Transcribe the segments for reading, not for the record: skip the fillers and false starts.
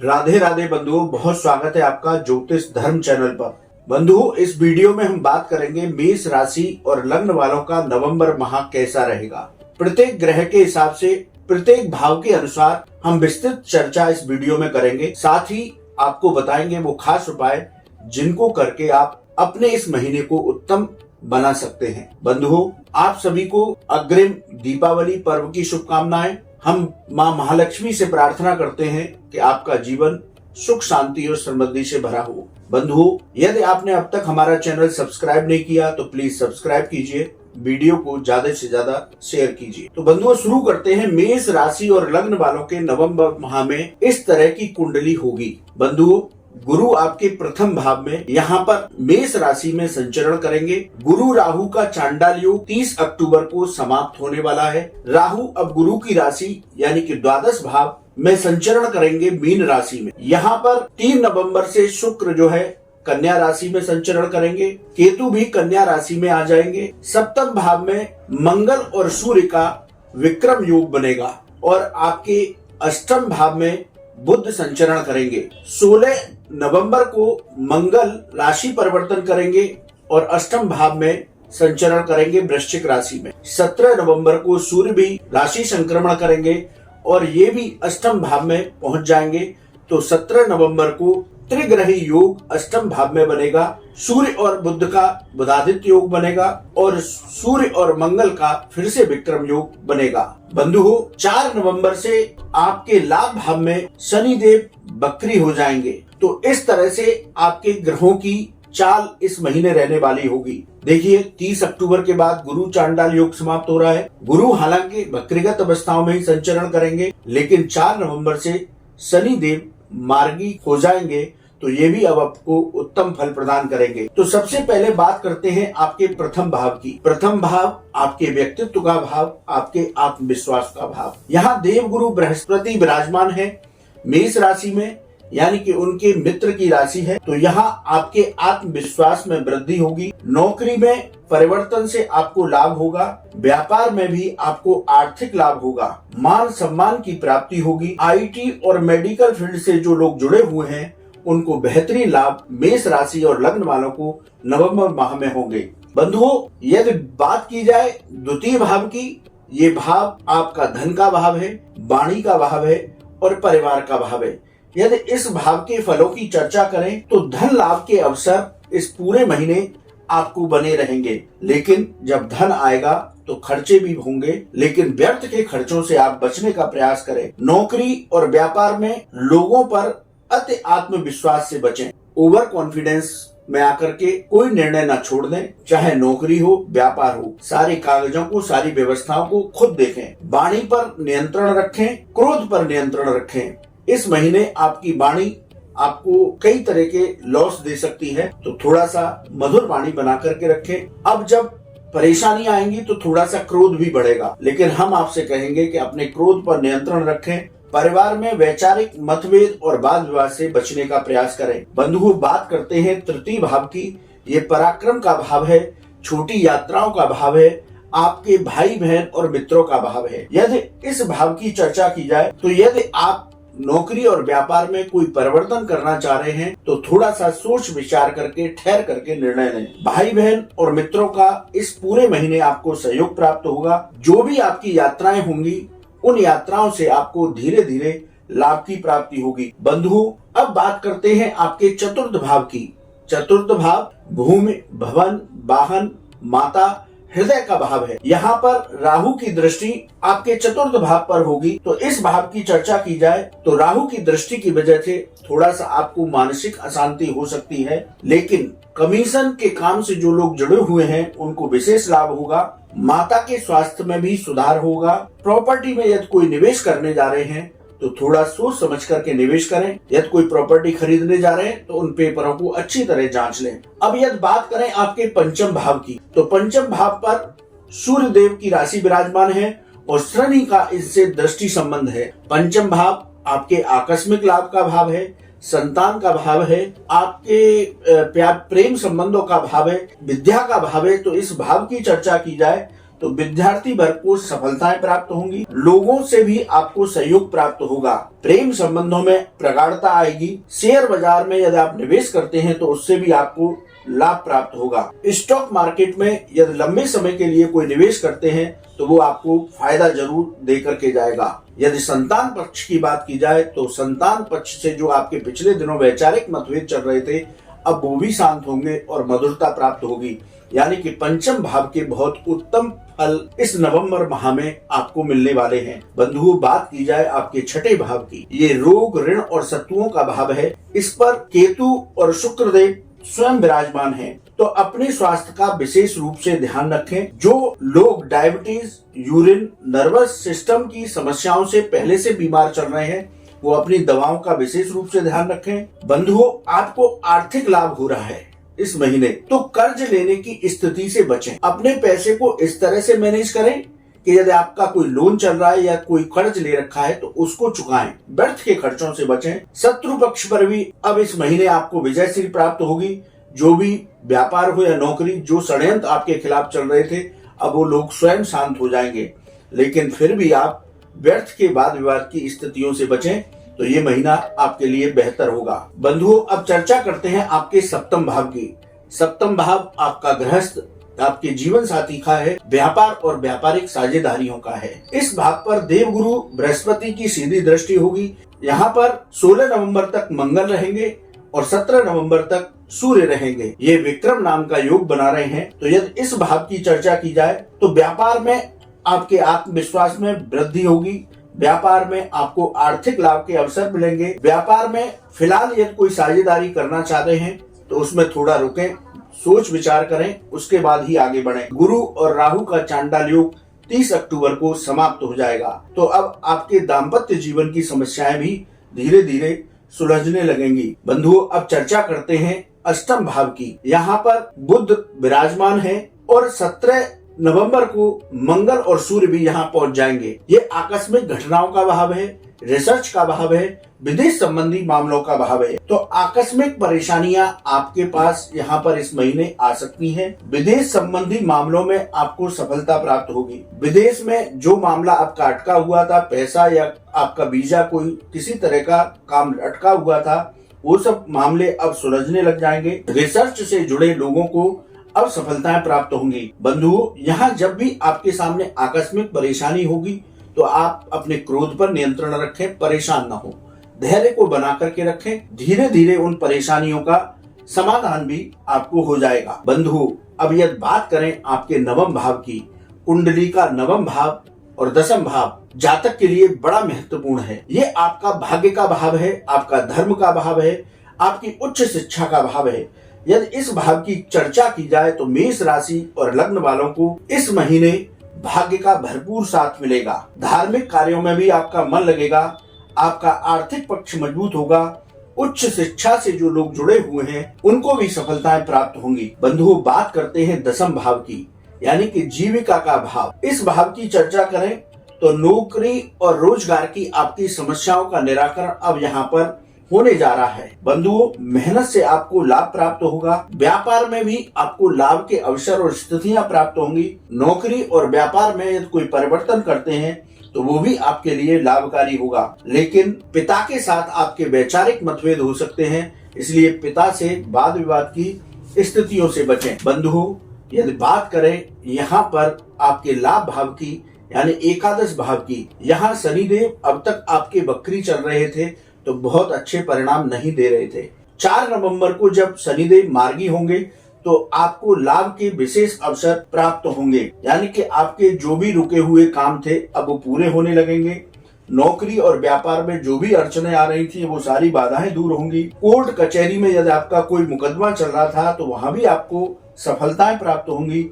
राधे राधे बंधुओं, बहुत स्वागत है आपका ज्योतिष धर्म चैनल पर। बंधुओं, इस वीडियो में हम बात करेंगे मेष राशि और लग्न वालों का नवंबर माह कैसा रहेगा। प्रत्येक ग्रह के हिसाब से प्रत्येक भाव के अनुसार हम विस्तृत चर्चा इस वीडियो में करेंगे। साथ ही आपको बताएंगे वो खास उपाय जिनको करके आप अपने इस महीने को उत्तम बना सकते हैं। बंधुओं, आप सभी को अग्रिम दीपावली पर्व की शुभकामनाएं। हम मां महालक्ष्मी से प्रार्थना करते हैं कि आपका जीवन सुख शांति और समृद्धि से भरा हो। बंधुओं, यदि आपने अब तक हमारा चैनल सब्सक्राइब नहीं किया तो प्लीज सब्सक्राइब कीजिए, वीडियो को ज्यादा से ज्यादा शेयर कीजिए। तो बंधुओं, शुरू करते हैं। मेष राशि और लग्न वालों के नवंबर माह में इस तरह की कुंडली होगी। बंधुओं, गुरु आपके प्रथम भाव में यहाँ पर मेष राशि में संचरण करेंगे। गुरु राहु का चांडाल योग 30 अक्टूबर को समाप्त होने वाला है। राहु अब गुरु की राशि यानी कि द्वादश भाव में संचरण करेंगे मीन राशि में। यहाँ पर 3 नवंबर से शुक्र जो है कन्या राशि में संचरण करेंगे। केतु भी कन्या राशि में आ जाएंगे। सप्तम भाव में मंगल और सूर्य का विक्रम योग बनेगा और आपके अष्टम भाव में बुध संचरण करेंगे। 16 नवंबर को मंगल राशि परिवर्तन करेंगे और अष्टम भाव में संचरण करेंगे वृश्चिक राशि में। 17 नवंबर को सूर्य भी राशि संक्रमण करेंगे और ये भी अष्टम भाव में पहुंच जाएंगे। तो 17 नवंबर को त्रिग्रही योग अष्टम भाव में बनेगा। सूर्य और बुध का बुधादित्य योग बनेगा और सूर्य और मंगल का फिर से विक्रम योग बनेगा। बंधुओं, 4 नवंबर से आपके लाभ भाव में शनि देव बकरी हो जाएंगे। तो इस तरह से आपके ग्रहों की चाल इस महीने रहने वाली होगी। देखिए, 30 अक्टूबर के बाद गुरु चांडाल योग समाप्त हो रहा है। गुरु हालांकि वक्रीगत अवस्थाओं में ही संचरण करेंगे, लेकिन 4 नवंबर से शनि देव मार्गी हो जाएंगे। तो ये भी अब आपको उत्तम फल प्रदान करेंगे। तो सबसे पहले बात करते हैं आपके प्रथम भाव की। प्रथम भाव आपके व्यक्तित्व का भाव, आपके आत्मविश्वास का भाव। यहाँ देव गुरु बृहस्पति विराजमान है मेष राशि में, यानी कि उनके मित्र की राशि है। तो यहाँ आपके आत्मविश्वास में वृद्धि होगी। नौकरी में परिवर्तन से आपको लाभ होगा। व्यापार में भी आपको आर्थिक लाभ होगा। मान सम्मान की प्राप्ति होगी। IT और मेडिकल फील्ड से जो लोग जुड़े हुए हैं उनको बेहतरीन लाभ मेष राशि और लग्न वालों को नवंबर माह में होंगे। बंधुओं, यदि बात की जाए द्वितीय भाव की, ये भाव आपका धन का भाव है, वाणी का भाव है और परिवार का भाव है। यदि इस भाव के फलों की चर्चा करें तो धन लाभ के अवसर इस पूरे महीने आपको बने रहेंगे। लेकिन जब धन आएगा तो खर्चे भी होंगे, लेकिन व्यर्थ के खर्चों से आप बचने का प्रयास करें। नौकरी और व्यापार में लोगों पर अति आत्मविश्वास से बचें। ओवर कॉन्फिडेंस में आकर के कोई निर्णय न छोड़ दें, चाहे नौकरी हो व्यापार हो। सारे कागजों को, सारी व्यवस्थाओं को खुद देखें। वाणी पर नियंत्रण रखें, क्रोध पर नियंत्रण रखें। इस महीने आपकी वाणी आपको कई तरह के लॉस दे सकती है, तो थोड़ा सा मधुर वाणी बना करके रखें। अब जब परेशानी आएंगी तो थोड़ा सा क्रोध भी बढ़ेगा, लेकिन हम आपसे कहेंगे कि अपने क्रोध पर नियंत्रण रखें। परिवार में वैचारिक मतभेद और वाद विवाद से बचने का प्रयास करें। बंधुओं, बात करते हैं तृतीय भाव की। ये पराक्रम का भाव है, छोटी यात्राओं का भाव है, आपके भाई बहन और मित्रों का भाव है। यदि इस भाव की चर्चा की जाए तो यदि आप नौकरी और व्यापार में कोई परिवर्तन करना चाह रहे हैं तो थोड़ा सा सोच विचार करके ठहर करके निर्णय लें। भाई बहन और मित्रों का इस पूरे महीने आपको सहयोग प्राप्त होगा। जो भी आपकी यात्राएं होंगी उन यात्राओं से आपको धीरे धीरे लाभ की प्राप्ति होगी। बंधुओं, अब बात करते हैं आपके चतुर्थ भाव की। चतुर्थ भाव भूमि, भवन, वाहन, माता, हृदय का भाव है। यहाँ पर राहु की दृष्टि आपके चतुर्थ भाव पर होगी। तो इस भाव की चर्चा की जाए तो राहु की दृष्टि की वजह से थोड़ा सा आपको मानसिक अशांति हो सकती है, लेकिन कमीशन के काम से जो लोग जुड़े हुए हैं उनको विशेष लाभ होगा। माता के स्वास्थ्य में भी सुधार होगा। प्रॉपर्टी में यदि कोई निवेश करने जा रहे हैं तो थोड़ा सोच समझ करके निवेश करें। यदि कोई प्रॉपर्टी खरीदने जा रहे हैं तो उन पेपरों को अच्छी तरह जांच लें। अब यदि बात करें आपके पंचम भाव की, तो पंचम भाव पर सूर्य देव की राशि विराजमान है और शनि का इससे दृष्टि संबंध है। पंचम भाव आपके आकस्मिक लाभ का भाव है, संतान का भाव है, आपके प्रेम संबंधों का भाव है, विद्या का भाव है। तो इस भाव की चर्चा की जाए तो विद्यार्थी वर्ग को सफलताएं प्राप्त होंगी। लोगों से भी आपको सहयोग प्राप्त होगा। प्रेम संबंधों में प्रगाढ़ता आएगी। शेयर बाजार में यदि आप निवेश करते हैं तो उससे भी आपको लाभ प्राप्त होगा। स्टॉक मार्केट में यदि लंबे समय के लिए कोई निवेश करते हैं तो वो आपको फायदा जरूर दे करके जाएगा। यदि संतान पक्ष की बात की जाए तो संतान पक्ष से जो आपके पिछले दिनों वैचारिक मतभेद चल रहे थे, अब वो भी शांत होंगे और मधुरता प्राप्त होगी। यानी कि पंचम भाव के बहुत उत्तम फल इस नवंबर माह में आपको मिलने वाले हैं। बंधुओं, बात की जाए आपके छठे भाव की, ये रोग, ऋण और शत्रुओं का भाव है। इस पर केतु और शुक्रदेव स्वयं विराजमान हैं। तो अपने स्वास्थ्य का विशेष रूप से ध्यान रखें। जो लोग डायबिटीज, यूरिन, नर्वस सिस्टम की समस्याओं से पहले से बीमार चल रहे हैं, वो अपनी दवाओं का विशेष रूप से ध्यान रखें। बंधुओं, आपको आर्थिक लाभ हो रहा है इस महीने, तो कर्ज लेने की स्थिति से बचें। अपने पैसे को इस तरह से मैनेज करें कि यदि आपका कोई लोन चल रहा है या कोई कर्ज ले रखा है तो उसको चुकाएं। व्यर्थ के खर्चों से बचें। शत्रु पक्ष पर भी अब इस महीने आपको विजयश्री प्राप्त होगी। जो भी व्यापार हो या नौकरी, जो षड्यंत्र आपके खिलाफ चल रहे थे, अब वो लोग स्वयं शांत हो जाएंगे। लेकिन फिर भी आप व्यर्थ के वाद विवाद की स्थितियों से बचें तो ये महीना आपके लिए बेहतर होगा। बंधुओं, अब चर्चा करते हैं आपके सप्तम भाव की। सप्तम भाव आपका गृहस्थ, आपके जीवन साथी का है, व्यापार और व्यापारिक साझेदारियों का है। इस भाव पर देवगुरु बृहस्पति की सीधी दृष्टि होगी। यहाँ पर 16 नवंबर तक मंगल रहेंगे और 17 नवंबर तक सूर्य रहेंगे। ये विक्रम नाम का योग बना रहे हैं। तो यदि इस भाव की चर्चा की जाए तो व्यापार में आपके आत्मविश्वास में वृद्धि होगी। व्यापार में आपको आर्थिक लाभ के अवसर मिलेंगे। व्यापार में फिलहाल यदि कोई साझेदारी करना चाहते हैं तो उसमें थोड़ा रुकें, सोच विचार करें, उसके बाद ही आगे बढ़ें। गुरु और राहु का चांडाल योग 30 अक्टूबर को समाप्त हो जाएगा। तो अब आपके दाम्पत्य जीवन की समस्याएं भी धीरे धीरे सुलझने लगेंगी। बंधुओं, अब चर्चा करते हैं अष्टम भाव की। यहाँ पर बुध विराजमान है और 17 नवंबर को मंगल और सूर्य भी यहाँ पहुंच जाएंगे। ये आकस्मिक घटनाओं का भाव है, रिसर्च का भाव है, विदेश संबंधी मामलों का भाव है। तो आकस्मिक परेशानियां आपके पास यहाँ पर इस महीने आ सकती हैं। विदेश संबंधी मामलों में आपको सफलता प्राप्त होगी। विदेश में जो मामला आपका अटका हुआ था, पैसा या आपका वीजा, कोई किसी तरह का काम अटका हुआ था, वो सब मामले अब सुलझने लग जाएंगे। रिसर्च से जुड़े लोगों को अब सफलताएं प्राप्त होंगी। बंधुओं, यहाँ जब भी आपके सामने आकस्मिक परेशानी होगी तो आप अपने क्रोध पर नियंत्रण रखें, परेशान न हो, धैर्य को बना करके रखें। धीरे धीरे उन परेशानियों का समाधान भी आपको हो जाएगा। बंधुओं, अब यदि बात करें आपके नवम भाव की, कुंडली का नवम भाव और दसम भाव जातक के लिए बड़ा महत्वपूर्ण है। ये आपका भाग्य का भाव है, आपका धर्म का भाव है, आपकी उच्च शिक्षा का भाव है। यदि इस भाव की चर्चा की जाए तो मेष राशि और लग्न वालों को इस महीने भाग्य का भरपूर साथ मिलेगा। धार्मिक कार्यों में भी आपका मन लगेगा, आपका आर्थिक पक्ष मजबूत होगा। उच्च शिक्षा से जो लोग जुड़े हुए हैं उनको भी सफलताएं प्राप्त होंगी। बंधुओं, बात करते हैं दसम भाव की, यानी कि जीविका का भाव। इस भाव की चर्चा करें तो नौकरी और रोजगार की आपकी समस्याओं का निराकरण अब यहाँ पर होने जा रहा है। बंधुओं, मेहनत से आपको लाभ प्राप्त होगा। व्यापार में भी आपको लाभ के अवसर और स्थितियां प्राप्त होंगी। नौकरी और व्यापार में यदि कोई परिवर्तन करते हैं तो वो भी आपके लिए लाभकारी होगा। लेकिन पिता के साथ आपके वैचारिक मतभेद हो सकते हैं, इसलिए पिता से वाद विवाद की स्थितियों से बचें। बंधुओं, यदि बात करें यहाँ पर आपके लाभ भाव की, यानी एकादश भाव की, यहाँ शनिदेव अब तक आपके वक्री चल रहे थे तो बहुत अच्छे परिणाम नहीं दे रहे थे। 4 नवंबर को जब शनिदेव मार्गी होंगे तो आपको लाभ के विशेष अवसर प्राप्त होंगे। यानी कि आपके जो भी रुके हुए काम थे अब वो पूरे होने लगेंगे। नौकरी और व्यापार में जो भी अड़चने आ रही थी वो सारी बाधाएं दूर होंगी। कोर्ट कचहरी में यदि आपका कोई मुकदमा चल रहा था तो वहां भी आपको सफलताएं प्राप्त होंगी।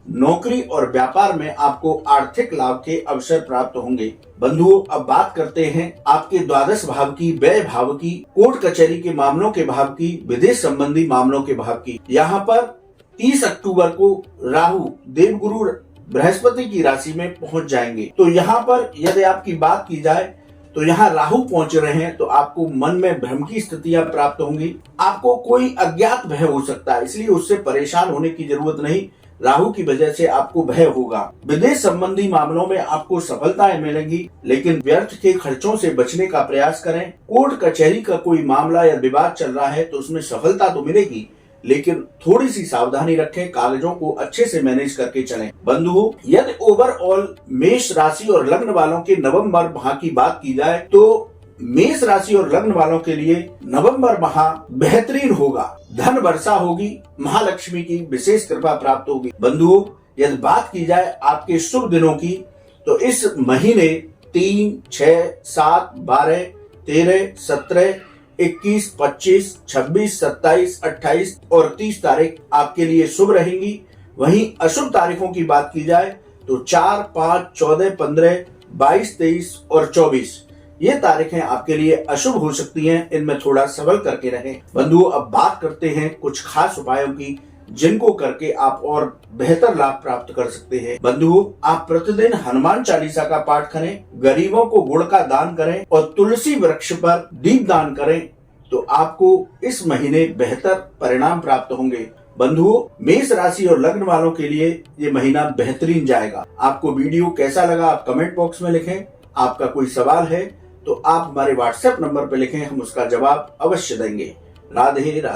नौकरी और व्यापार में आपको आर्थिक लाभ के अवसर प्राप्त होंगे। बंधुओं, अब बात करते हैं आपके द्वादश भाव की, व्यय भाव की, कोर्ट कचहरी के मामलों के भाव की, विदेश संबंधी मामलों के भाव की। यहाँ पर 30 अक्टूबर को राहु देवगुरु बृहस्पति की राशि में पहुंच जाएंगे। तो यहाँ पर यदि आपकी बात की जाए तो यहाँ राहु पहुंच रहे हैं तो आपको मन में भ्रम की स्थितियां प्राप्त होंगी। आपको कोई अज्ञात भय हो सकता है, इसलिए उससे परेशान होने की जरूरत नहीं। राहु की वजह से आपको भय होगा। विदेश संबंधी मामलों में आपको सफलताएं मिलेंगी, लेकिन व्यर्थ के खर्चों से बचने का प्रयास करें। कोर्ट कचहरी का कोई मामला या विवाद चल रहा है तो उसमें सफलता तो मिलेगी, लेकिन थोड़ी सी सावधानी रखें, कागजों को अच्छे से मैनेज करके चलें। बंधुओं, यदि ओवरऑल मेष राशि और लग्न वालों के नवंबर माह की बात की जाए तो मेष राशि और लग्न वालों के लिए नवंबर माह बेहतरीन होगा। धन वर्षा होगी, महालक्ष्मी की विशेष कृपा प्राप्त होगी। बंधुओं, यदि बात की जाए आपके शुभ दिनों की तो इस महीने 3, 6, 7, 12, 13, 17, 21, 25, 26, 27, 28 और 30 तारीख आपके लिए शुभ रहेंगी। वहीं अशुभ तारीखों की बात की जाए तो 4, 5, 14, 15, 22, 23 और 24 ये तारीखें आपके लिए अशुभ हो सकती हैं। इनमें थोड़ा संभल करके रहें। बंधुओं, अब बात करते हैं कुछ खास उपायों की जिनको करके आप और बेहतर लाभ प्राप्त कर सकते हैं। बंधुओं, आप प्रतिदिन हनुमान चालीसा का पाठ करें, गरीबों को गुड़ का दान करें और तुलसी वृक्ष पर दीप दान करें तो आपको इस महीने बेहतर परिणाम प्राप्त होंगे। बंधुओं, मेष राशि और लग्न वालों के लिए ये महीना बेहतरीन जाएगा। आपको वीडियो कैसा लगा आप कमेंट बॉक्स में लिखें। आपका कोई सवाल है तो आप हमारे व्हाट्सएप नंबर पर लिखें, हम उसका जवाब अवश्य देंगे। राधे राधे।